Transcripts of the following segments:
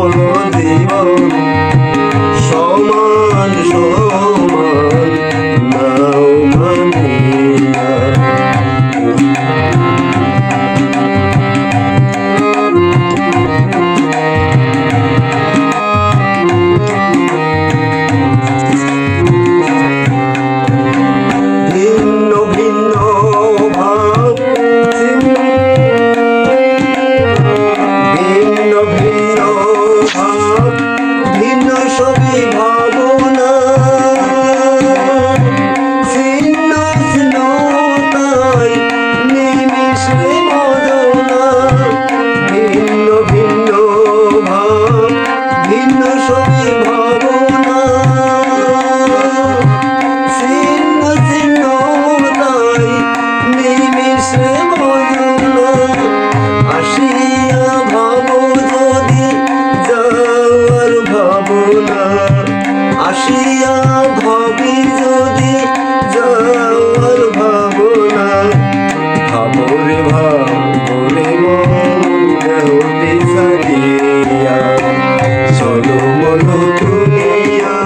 বলো জীবন সমান সমান নাও মানিয়া। ভিন্ন ভিন্ন ভাব ভিন্ন ভিন্ন ভাব ভিন্ন সবই ভাবনা ছিন্ন ছিন্নতায় নিমিষে মদনা। ভিন্ন ভিন্ন ভাব ভিন্ন সবই ভাবনা ছিন্ন ছিন্নতায় নিমিষে মদনা। আসিয়া ভাবো যদি যাওয়ার ভাবনা আসিয়া ভাবি যদি যাওয়ার ভাবনা। ভাবরে ভাবরে মন দেহটি ছাড়িয়া চলো মনো দুনিয়া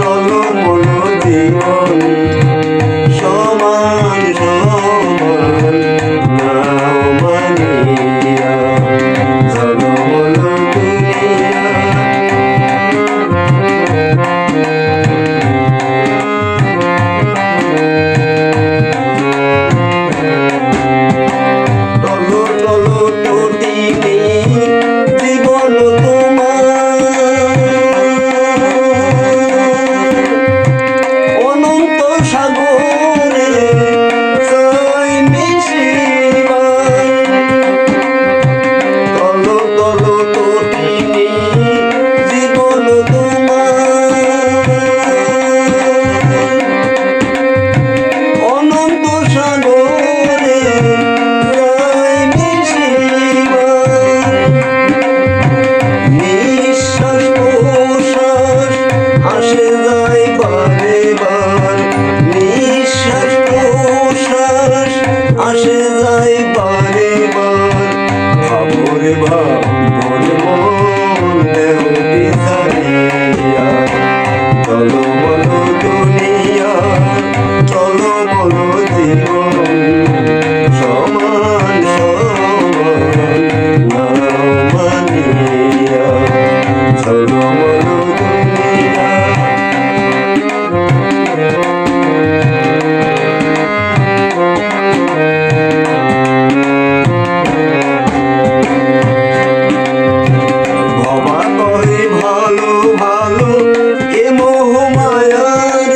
চলো মনো জীবন সমান সমান নাও মানিয়া। চলো মনো দুনিয়া টলো টলো তটিনী জীবন তোমার অনন্ত সাগরে চাই মিশিবার। টলো টলো তটিনী জীবন তোমার অনন্ত সাগরে চাই মিশিবার। নিঃশ্বাস প্রশ্বাস আসে যায় বারে বার নিঃশ্বাস প্রশ্বাস আসে যায় বারে বার। ভাবরে ভাবরে মন দেহটি ছাড়িয়া চলো বলো দুনিয়া চলো বলো জীবন সমান সমান নাও মানিয়া। চলো বলো দুনিয়া বাবা কহে ভালো ভালো এ মোহ মায়ার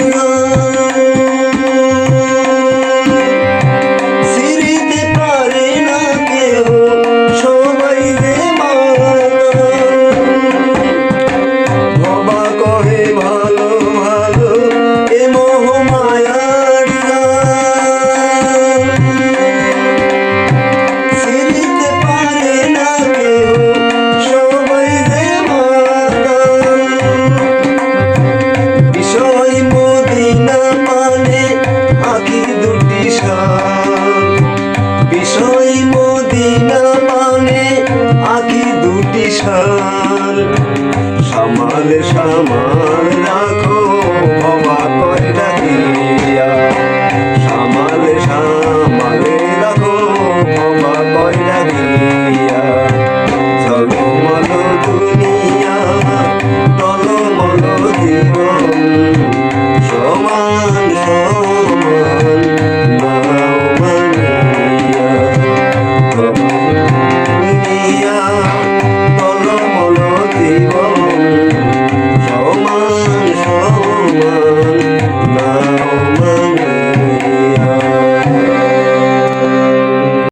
সিঁড়িতে পারে না কেউ সবাই যে বাবা কহে ভালো ভালো এ মোহ মায়ার সিঁড়িতে পারে না কেউ সবাই যে বিষয় মদিনা মানে আঁখি দুটি সার বিষয় মদিনা মানে আঁখি দুটি সার সামাল সামাল